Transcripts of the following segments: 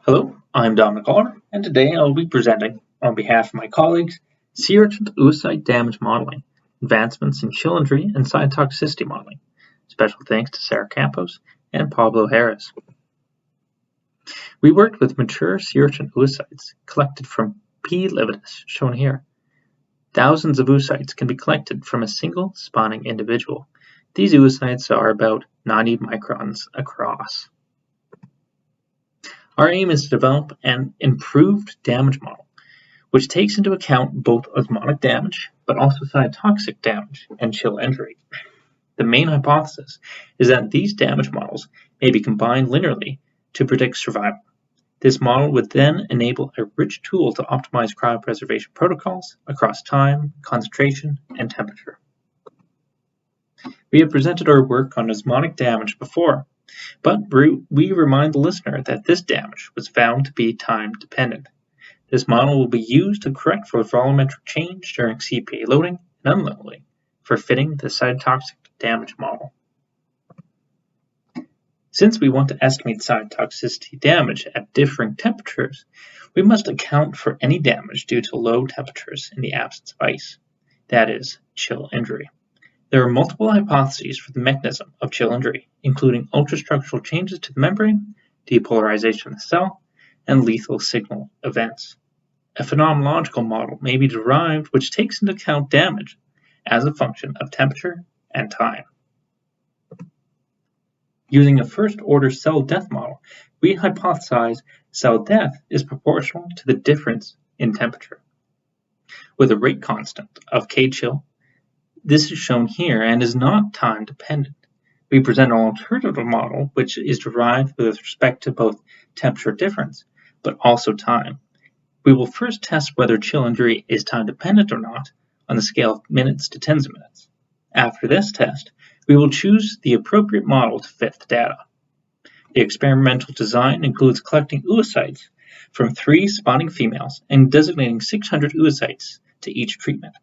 Hello, I'm Dominic Oliver, and today I will be presenting, on behalf of my colleagues, sea urchin oocyte damage modeling, advancements in chill injury and cytotoxicity modeling. Special thanks to Sarah Campos and Pablo Harris. We worked with mature sea urchin oocytes collected from P. lividus, shown here. Thousands of oocytes can be collected from a single spawning individual. These oocytes are about 90 microns across. Our aim is to develop an improved damage model, which takes into account both osmotic damage, but also cytotoxic damage and chill injury. The main hypothesis is that these damage models may be combined linearly to predict survival. This model would then enable a rich tool to optimize cryopreservation protocols across time, concentration, and temperature. We have presented our work on osmotic damage before, but we remind the listener that this damage was found to be time-dependent. This model will be used to correct for volumetric change during CPA loading and unloading for fitting the cytotoxic damage model. Since we want to estimate cytotoxicity damage at differing temperatures, we must account for any damage due to low temperatures in the absence of ice, that is, chill injury. There are multiple hypotheses for the mechanism of chill injury, including ultrastructural changes to the membrane, depolarization of the cell, and lethal signal events. A phenomenological model may be derived which takes into account damage as a function of temperature and time. Using a first-order cell death model, we hypothesize cell death is proportional to the difference in temperature. With a rate constant of K-chill, this is shown here and is not time-dependent. We present an alternative model which is derived with respect to both temperature difference, but also time. We will first test whether chill injury is time-dependent or not on the scale of minutes to tens of minutes. After this test, we will choose the appropriate model to fit the data. The experimental design includes collecting oocytes from 3 spawning females and designating 600 oocytes to each treatment.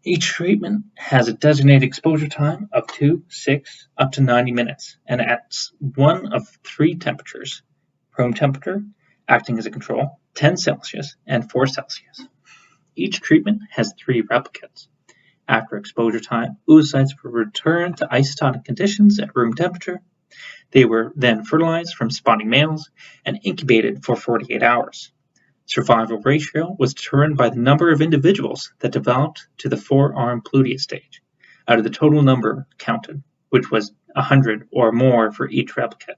Each treatment has a designated exposure time of 2, 6, up to 90 minutes, and at one of 3 temperatures: room temperature, acting as a control, 10 Celsius, and 4 Celsius. Each treatment has 3 replicates. After exposure time, oocytes were returned to isotonic conditions at room temperature. They were then fertilized from spawning males and incubated for 48 hours. Survival ratio was determined by the number of individuals that developed to the 4-arm Plutia stage, out of the total number counted, which was 100 or more for each replicate.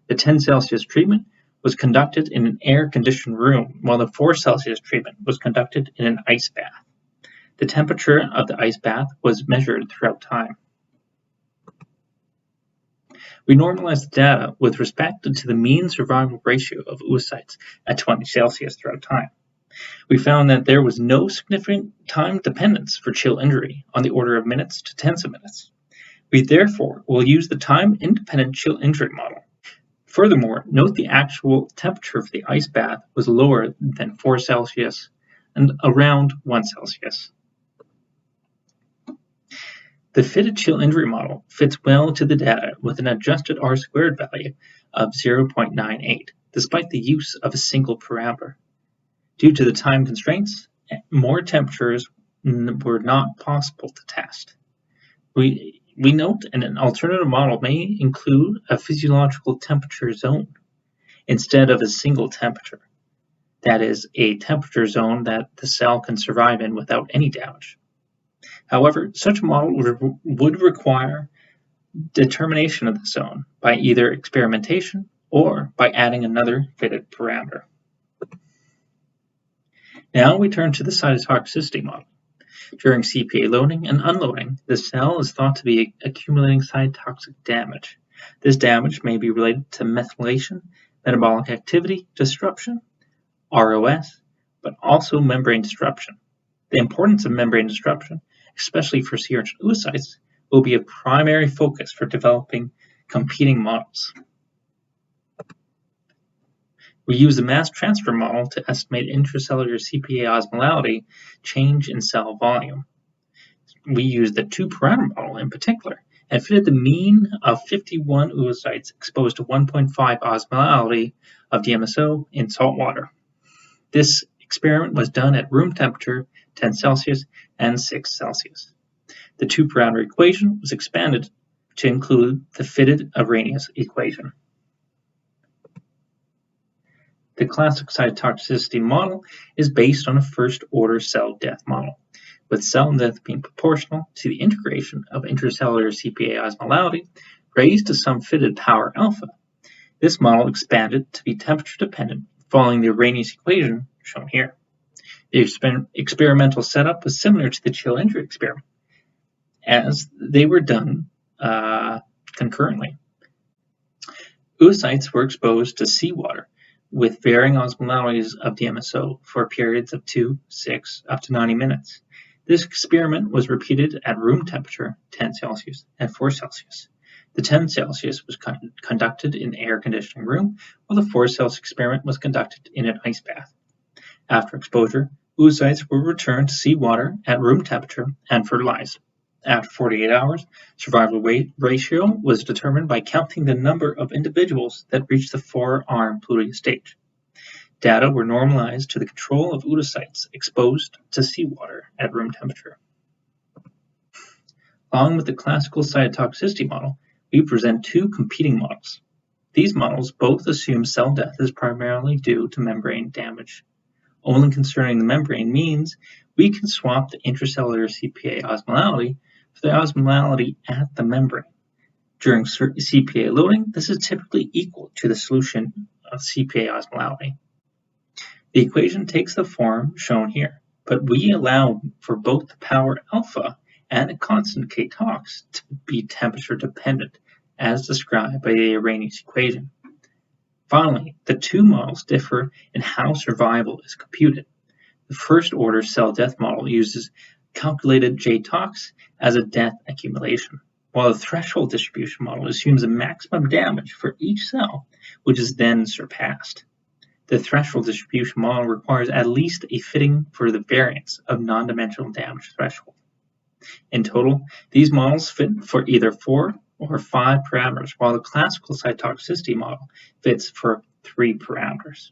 The 10 Celsius treatment was conducted in an air-conditioned room, while the 4 Celsius treatment was conducted in an ice bath. The temperature of the ice bath was measured throughout time. We normalized the data with respect to the mean survival ratio of oocytes at 20 Celsius throughout time. We found that there was no significant time dependence for chill injury on the order of minutes to tens of minutes. We therefore will use the time-independent chill injury model. Furthermore, note the actual temperature for the ice bath was lower than 4 Celsius and around 1 Celsius. The fitted chill injury model fits well to the data with an adjusted R-squared value of 0.98, despite the use of a single parameter. Due to the time constraints, more temperatures were not possible to test. We note an alternative model may include a physiological temperature zone instead of a single temperature. That is, a temperature zone that the cell can survive in without any damage. However, such a model would require determination of the zone by either experimentation or by adding another fitted parameter. Now we turn to the cytotoxicity model. During CPA loading and unloading, the cell is thought to be accumulating cytotoxic damage. This damage may be related to methylation, metabolic activity disruption, ROS, but also membrane disruption. The importance of membrane disruption, especially for sea urchin oocytes, will be a primary focus for developing competing models. We use the mass transfer model to estimate intracellular CPA osmolality change in cell volume. We use the 2-parameter model in particular and fitted the mean of 51 oocytes exposed to 1.5 osmolality of DMSO in salt water. This experiment was done at room temperature 10 Celsius and 6 Celsius. The two-parameter equation was expanded to include the fitted Arrhenius equation. The classic cytotoxicity model is based on a first-order cell death model, with cell death being proportional to the integration of intracellular CPA osmolality raised to some fitted power alpha. This model expanded to be temperature-dependent following the Arrhenius equation shown here. The experimental setup was similar to the chill injury experiment, as they were done concurrently. Oocytes were exposed to seawater with varying osmolalities of DMSO for periods of 2, 6, up to 90 minutes. This experiment was repeated at room temperature 10 Celsius and 4 Celsius. The 10 Celsius was conducted in an air conditioning room, while the 4 Celsius experiment was conducted in an ice bath. After exposure, oocytes were returned to seawater at room temperature and fertilized. After 48 hours, survival ratio was determined by counting the number of individuals that reached the 4-arm Pluto stage. Data were normalized to the control of oocytes exposed to seawater at room temperature. Along with the classical cytotoxicity model, we present two competing models. These models both assume cell death is primarily due to membrane damage. Only concerning the membrane means we can swap the intracellular CPA osmolality for the osmolality at the membrane. During CPA loading, this is typically equal to the solution of CPA osmolality. The equation takes the form shown here, but we allow for both the power alpha and a constant K-tox to be temperature dependent, as described by the Arrhenius equation. Finally, the two models differ in how survival is computed. The first-order cell death model uses calculated J-tox as a death accumulation, while the threshold distribution model assumes a maximum damage for each cell, which is then surpassed. The threshold distribution model requires at least a fitting for the variance of non-dimensional damage threshold. In total, these models fit for either 4 or 5 parameters, while the classical cytotoxicity model fits for 3 parameters.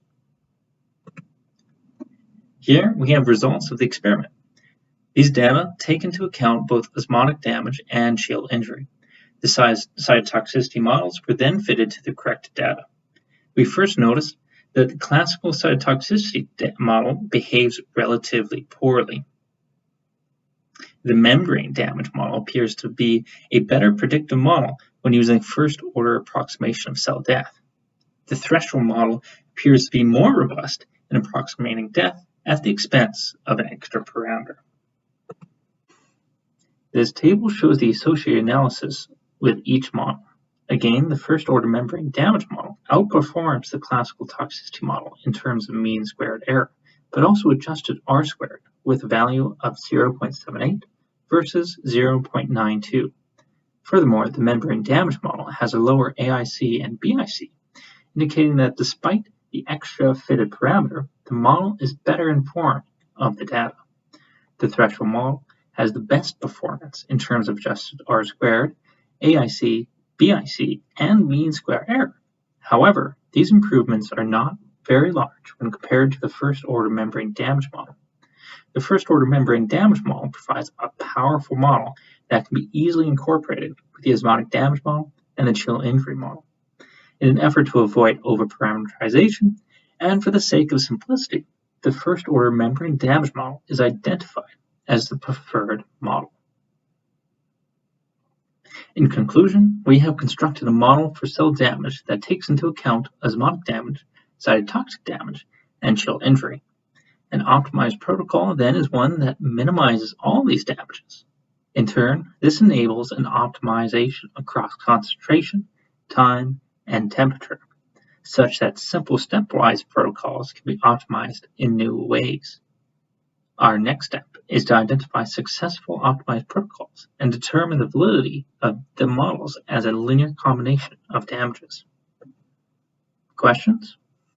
Here we have results of the experiment. These data take into account both osmotic damage and chill injury. The cytotoxicity models were then fitted to the correct data. We first noticed that the classical cytotoxicity model behaves relatively poorly. The membrane damage model appears to be a better predictive model when using first-order approximation of cell death. The threshold model appears to be more robust in approximating death at the expense of an extra parameter. This table shows the associated analysis with each model. Again, the first-order membrane damage model outperforms the classical toxicity model in terms of mean squared error, but also adjusted R squared with a value of 0.78 versus 0.92. Furthermore, the membrane damage model has a lower AIC and BIC, indicating that despite the extra fitted parameter, the model is better informed of the data. The threshold model has the best performance in terms of adjusted R squared, AIC, BIC, and mean square error. However, these improvements are not very large when compared to the first-order membrane damage model. The first-order membrane damage model provides a powerful model that can be easily incorporated with the osmotic damage model and the chill injury model. In an effort to avoid overparameterization, and for the sake of simplicity, the first-order membrane damage model is identified as the preferred model. In conclusion, we have constructed a model for cell damage that takes into account osmotic damage, cytotoxic damage, and chill injury. An optimized protocol then is one that minimizes all these damages. In turn, this enables an optimization across concentration, time, and temperature, such that simple stepwise protocols can be optimized in new ways. Our next step is to identify successful optimized protocols and determine the validity of the models as a linear combination of damages. Questions?